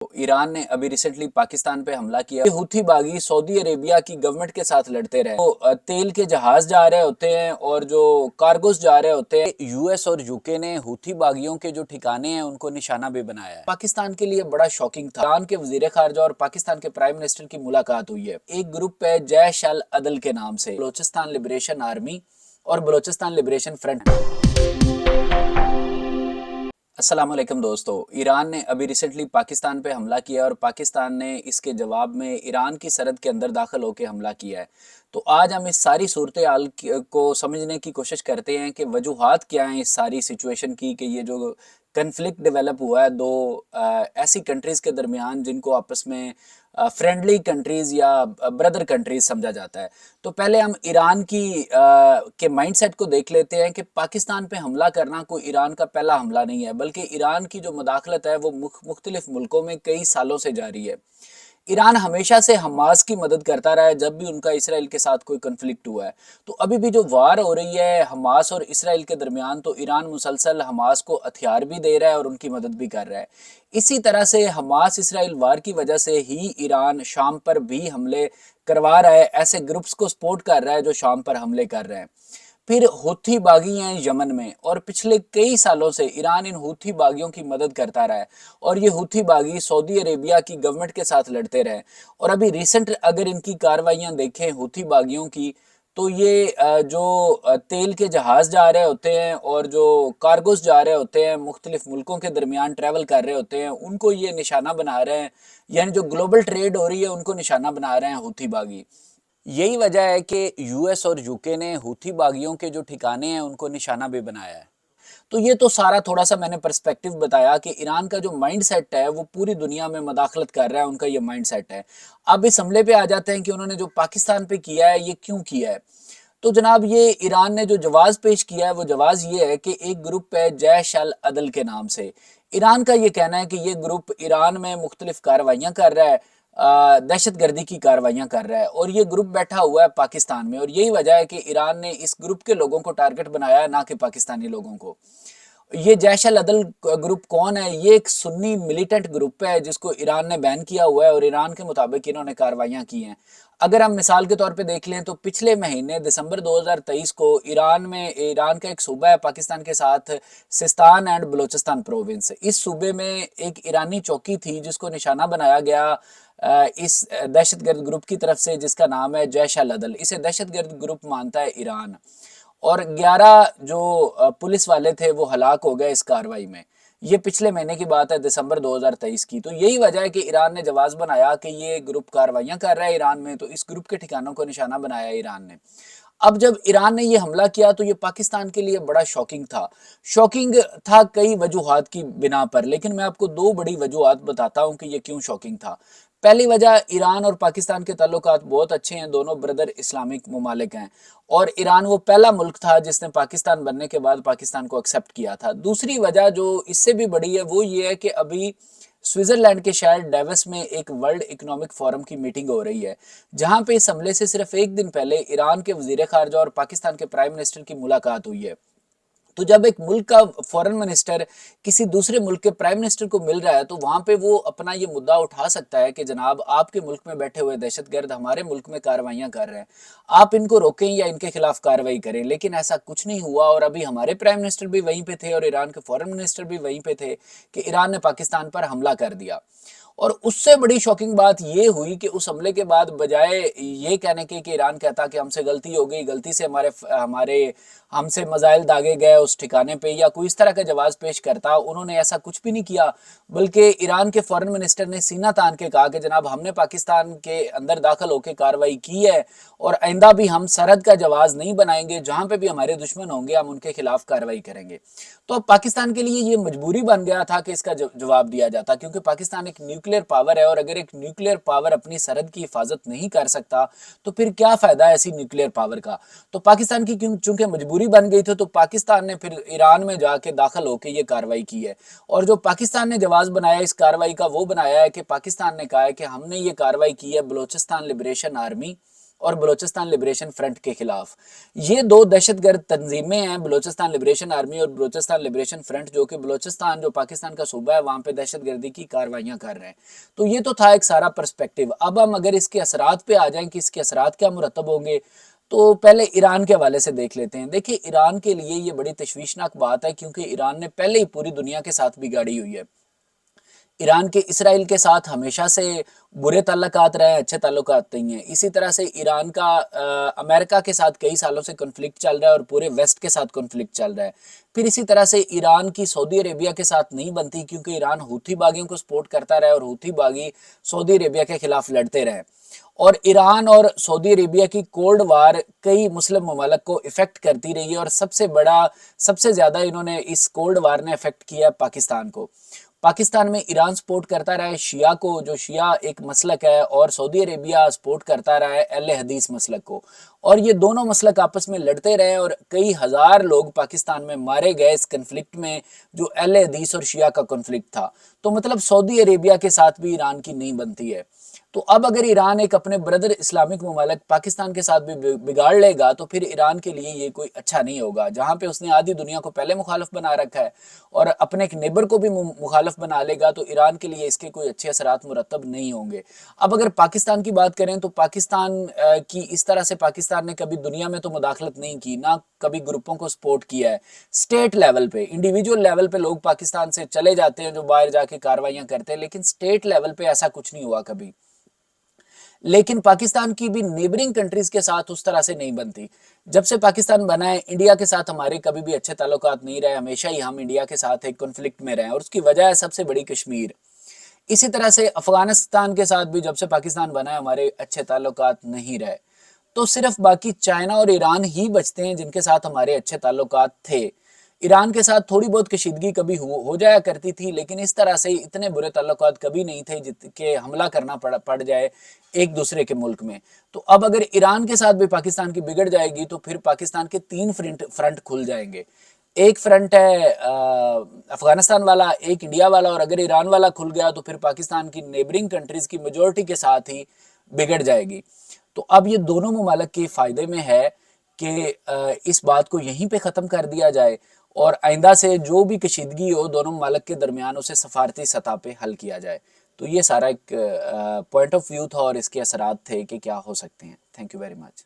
Iran ने अभी recently Pakistan पे हमला किया। हुथी बागी सऊदी अरेबिया की गवर्नमेंट के साथ लड़ते रहे। तो तेल के जहाज जा रहे होते हैं और जो कार्गोस जा रहे होते हैं। यूएस और यूके ने हुथी बागियों के जो ठिकाने हैं उनको निशाना भी बनाया है। पाकिस्तान के लिए बड़ा शॉकिंग था। ईरान के वजीर खारजा और पाकिस्तान के प्राइम मिनिस्टर की मुलाकात हुई है। एक ग्रुप है जैश अल अदल के नाम से, बलोचिस्तान लिबरेशन आर्मी और बलोचिस्तान लिबरेशन फ्रंट। अस्सलाम वालेकुम दोस्तों, ईरान ने अभी रिसेंटली पाकिस्तान पे हमला किया और पाकिस्तान ने इसके जवाब में ईरान की सरहद के अंदर दाखिल होकर हमला किया है। तो आज हम इस सारी सूरत हाल को समझने की कोशिश करते हैं कि वजूहात क्या हैं इस सारी सिचुएशन की, कि ये जो कन्फ्लिक्ट डेवलप हुआ है दो ऐसी कंट्रीज़ के दरमियान जिनको आपस में फ्रेंडली कंट्रीज़ या ब्रदर कंट्रीज़ समझा जाता है। तो पहले हम ईरान के माइंडसेट को देख लेते हैं कि पाकिस्तान पे हमला करना कोई ईरान का पहला हमला नहीं है, बल्कि ईरान की जो मुदाखलत है वो मुख्तलिफ मुल्कों में कई सालों से जारी है। ईरान हमेशा से हमास की मदद करता रहा है जब भी उनका इसराइल के साथ कोई कन्फ्लिक्ट हुआ है। तो अभी भी जो वार हो रही है हमास और इसराइल के दरमियान, तो ईरान मुसलसल हमास को हथियार भी दे रहा है और उनकी मदद भी कर रहा है। इसी तरह से हमास इसराइल वार की वजह से ही ईरान शाम पर भी हमले करवा रहा है, ऐसे ग्रुप्स को सपोर्ट कर रहा है जो शाम पर हमले कर रहे हैं। फिर हुथी बागी हैं यमन में, और पिछले कई सालों से ईरान इन हुथी बागियों की मदद करता रहा है और ये हुथी बागी सऊदी अरेबिया की गवर्नमेंट के साथ लड़ते रहे। और अभी रिसेंट अगर इनकी कार्रवाइयां देखें हुथी बागियों की, तो ये जो तेल के जहाज जा रहे होते हैं और जो कार्गोस जा रहे होते हैं, मुख्तलिफ मुल्कों के दरमियान ट्रैवल कर रहे होते हैं, उनको ये निशाना बना रहे हैं। यानी जो ग्लोबल ट्रेड हो रही है उनको निशाना बना रहे हैं हुथी बागी। यही वजह है कि यूएस और यूके ने हुथी बागियों के जो ठिकाने हैं उनको निशाना भी बनाया है। तो ये तो सारा थोड़ा सा मैंने पर्सपेक्टिव बताया कि ईरान का जो माइंड सेट है वो पूरी दुनिया में मदाखलत कर रहा है, उनका ये माइंड सेट है। अब इस हमले पे आ जाते हैं कि उन्होंने जो पाकिस्तान पे किया है ये क्यों किया है। तो जनाब, ये ईरान ने जो जवाब पेश किया है वो जवाब ये है कि एक ग्रुप है जैश अल अदल के नाम से। ईरान का ये कहना है कि ये ग्रुप ईरान में मुख्तलिफ कार्रवाइयाँ कर रहा है, दहशत गर्दी की कार्रवाइयाँ कर रहा है, और ये ग्रुप बैठा हुआ है पाकिस्तान में। और यही वजह है कि ईरान ने इस ग्रुप के लोगों को टारगेट बनाया है, ना कि पाकिस्तानी लोगों को। ये जैश अल अदल ग्रुप कौन है? ये एक सुन्नी मिलिटेंट ग्रुप है जिसको ईरान ने बैन किया हुआ है और ईरान के मुताबिक इन्होंने कार्रवाइयाँ की हैं। अगर हम मिसाल के तौर पे देख लें तो पिछले महीने दिसंबर 2023 को ईरान का एक सूबा है पाकिस्तान के साथ, सिस्तान एंड बलोचिस्तान प्रोविंस। इस सूबे में एक ईरानी चौकी थी जिसको निशाना बनाया गया इस दहशतगर्द ग्रुप की तरफ से, जिसका नाम है जैश अल अदल। इसे दहशतगर्द ग्रुप मानता है ईरान। और 11 जो पुलिस वाले थे वो हलाक हो गए इस कार्रवाई में। ये पिछले महीने की बात है, दिसंबर 2023 की। तो यही वजह है कि ईरान ने जवाब बनाया कि ये ग्रुप कार्रवाइयाँ कर रहा है ईरान में, तो इस ग्रुप के ठिकानों को निशाना बनाया ईरान ने। अब जब ईरान ने ये हमला किया तो ये पाकिस्तान के लिए बड़ा शॉकिंग था। शॉकिंग था कई वजूहात की बिना पर, लेकिन मैं आपको दो बड़ी वजूहात बताता हूँ कि ये क्यों शॉकिंग था। पहली वजह, ईरान और पाकिस्तान के ताल्लुकात बहुत अच्छे हैं, दोनों ब्रदर इस्लामिक ममालिक हैं, और ईरान वो पहला मुल्क था जिसने पाकिस्तान बनने के बाद पाकिस्तान को एक्सेप्ट किया था। दूसरी वजह जो इससे भी बड़ी है वो ये है कि अभी स्विट्जरलैंड के शहर डेवस में एक वर्ल्ड इकोनॉमिक फोरम की मीटिंग हो रही है, जहां पे इस हमले से सिर्फ एक दिन पहले ईरान के वजीर खारजा और पाकिस्तान के प्राइम मिनिस्टर की मुलाकात हुई है। तो जब एक मुल्क का फॉरेन मिनिस्टर किसी दूसरे मुल्क के प्राइम मिनिस्टर को मिल रहा है तो वहां पे वो अपना ये मुद्दा उठा सकता है कि जनाब, आपके मुल्क में बैठे हुए दहशतगर्द हमारे मुल्क में कार्रवाइयां कर रहे हैं, आप इनको रोकें या इनके खिलाफ कार्रवाई करें। लेकिन ऐसा कुछ नहीं हुआ, और अभी हमारे प्राइम मिनिस्टर भी वहीं पे थे और ईरान के फॉरेन मिनिस्टर भी वहीं पे थे कि ईरान ने पाकिस्तान पर हमला कर दिया। और उससे बड़ी शॉकिंग बात ये हुई कि उस हमले के बाद बजाय ये कहने के कि ईरान कहता कि हमसे गलती हो गई, गलती से हमारे हमारे हमसे मजाइल दागे गए उस ठिकाने पे, या कोई इस तरह का जवाब पेश करता, उन्होंने ऐसा कुछ भी नहीं किया। बल्कि ईरान के फॉरेन मिनिस्टर ने सीना तान के कहा कि जनाब, हमने पाकिस्तान के अंदर दाखिल होकर कार्रवाई की है और आइंदा भी हम सरहद का जवाब नहीं बनाएंगे, जहां पे भी हमारे दुश्मन होंगे हम उनके खिलाफ कार्रवाई करेंगे। तो अब पाकिस्तान के लिए ये मजबूरी बन गया था कि इसका जवाब दिया जाता, क्योंकि पाकिस्तान एक न्यूक्लियर पावर है, और अगर एक न्यूक्लियर पावर अपनी सरहद की हिफाजत नहीं कर सकता तो फिर क्या फायदा है ऐसी न्यूक्लियर पावर का। तो पाकिस्तान की चूंकि मजबूरी बन गई थी, तो पाकिस्तान ने फिर ईरान में जाके दाखिल होकर ये कार्रवाई की है। और जो पाकिस्तान ने जवाब बनाया इस कार्रवाई का, वो बनाया है कि पाकिस्तान ने कहा है कि हमने ये कार्रवाई की है बलोचिस्तान लिबरेशन आर्मी اور بلوچستان لبریشن فرنٹ کے خلاف۔ یہ دو دہشت گرد تنظیمیں ہیں، بلوچستان لبریشن آرمی اور بلوچستان لبریشن فرنٹ، جو کہ بلوچستان جو پاکستان کا صوبہ ہے وہاں پہ دہشت گردی کی کارروائیاں کر رہے ہیں۔ تو یہ تو تھا ایک سارا پرسپیکٹیو۔ اب ہم اگر اس کے اثرات پہ آ جائیں کہ اس کے اثرات کیا مرتب ہوں گے، تو پہلے ایران کے حوالے سے دیکھ لیتے ہیں۔ دیکھیں ایران کے لیے یہ بڑی تشویشناک بات ہے، کیونکہ ایران نے پہلے ہی پوری دنیا کے ساتھ بگاڑی ہوئی ہے۔ ایران کے اسرائیل کے ساتھ ہمیشہ سے برے تعلقات رہے ہیں، اچھے تعلقات نہیں ہیں۔ اسی طرح سے ایران کا امریکہ کے ساتھ کئی سالوں سے کنفلکٹ چل رہا ہے اور پورے ویسٹ کے ساتھ کنفلکٹ چل رہا ہے۔ پھر اسی طرح سے ایران کی سعودی عربیہ کے ساتھ نہیں بنتی، کیونکہ ایران ہوتھی باغیوں کو سپورٹ کرتا رہا اور ہوتھی باغی سعودی عربیہ کے خلاف لڑتے رہے۔ اور ایران اور سعودی عربیہ کی کولڈ وار کئی مسلم ممالک کو افیکٹ کرتی رہی ہے، اور سب سے زیادہ انہوں نے اس کولڈ وار نے افیکٹ کیا پاکستان کو۔ پاکستان میں ایران سپورٹ کرتا رہا ہے شیعہ کو، جو شیعہ ایک مسلک ہے، اور سعودی عربیہ سپورٹ کرتا رہا ہے اہل حدیث مسلک کو، اور یہ دونوں مسلک آپس میں لڑتے رہے اور کئی ہزار لوگ پاکستان میں مارے گئے اس کنفلکٹ میں، جو اہل حدیث اور شیعہ کا کنفلکٹ تھا۔ تو مطلب سعودی عربیہ کے ساتھ بھی ایران کی نہیں بنتی ہے۔ تو اب اگر ایران ایک اپنے بردر اسلامک ممالک پاکستان کے ساتھ بھی بگاڑ لے گا تو پھر ایران کے لیے یہ کوئی اچھا نہیں ہوگا، جہاں پہ اس نے آدھی دنیا کو پہلے مخالف بنا رکھا ہے اور اپنے ایک نیبر کو بھی مخالف بنا لے گا، تو ایران کے لیے اس کے کوئی اچھے اثرات مرتب نہیں ہوں گے۔ اب اگر پاکستان کی بات کریں تو پاکستان کی اس طرح سے پاکستان نے کبھی دنیا میں تو مداخلت نہیں کی، نہ کبھی گروپوں کو سپورٹ کیا ہے۔ سٹیٹ لیول پہ، انڈیویجول لیول پہ لوگ پاکستان سے چلے جاتے ہیں جو باہر جا کے کاروائیاں کرتے ہیں، لیکن سٹیٹ لیول پہ ایسا کچھ نہیں ہوا کبھی۔ لیکن پاکستان کی بھی نیبرنگ کنٹریز کے ساتھ اس طرح سے نہیں بنتی۔ جب سے پاکستان بنا ہے انڈیا کے ساتھ ہمارے کبھی بھی اچھے تعلقات نہیں رہے، ہمیشہ ہی ہم انڈیا کے ساتھ ایک کنفلکٹ میں رہے ہیں، اور اس کی وجہ ہے سب سے بڑی کشمیر۔ اسی طرح سے افغانستان کے ساتھ بھی جب سے پاکستان بنا ہے ہمارے اچھے تعلقات نہیں رہے۔ تو صرف باقی چائنا اور ایران ہی بچتے ہیں جن کے ساتھ ہمارے اچھے تعلقات تھے۔ ایران کے ساتھ تھوڑی بہت کشیدگی کبھی ہو جایا کرتی تھی، لیکن اس طرح سے اتنے برے تعلقات کبھی نہیں تھے کہ حملہ کرنا پڑ جائے ایک دوسرے کے ملک میں۔ تو اب اگر ایران کے ساتھ بھی پاکستان کی بگڑ جائے گی تو پھر پاکستان کے 3 فرنٹ کھل جائیں گے۔ ایک فرنٹ ہے افغانستان والا، ایک انڈیا والا، اور اگر ایران والا کھل گیا تو پھر پاکستان کی نیبرنگ کنٹریز کی میجورٹی کے ساتھ ہی بگڑ جائے گی۔ تو اب یہ دونوں ممالک کے فائدے میں ہے کہ اس بات کو یہیں پہ ختم کر دیا جائے، اور آئندہ سے جو بھی کشیدگی ہو دونوں ممالک کے درمیان اسے سفارتی سطح پہ حل کیا جائے۔ تو یہ سارا ایک پوائنٹ آف ویو تھا اور اس کے اثرات تھے کہ کیا ہو سکتے ہیں۔ Thank you very much.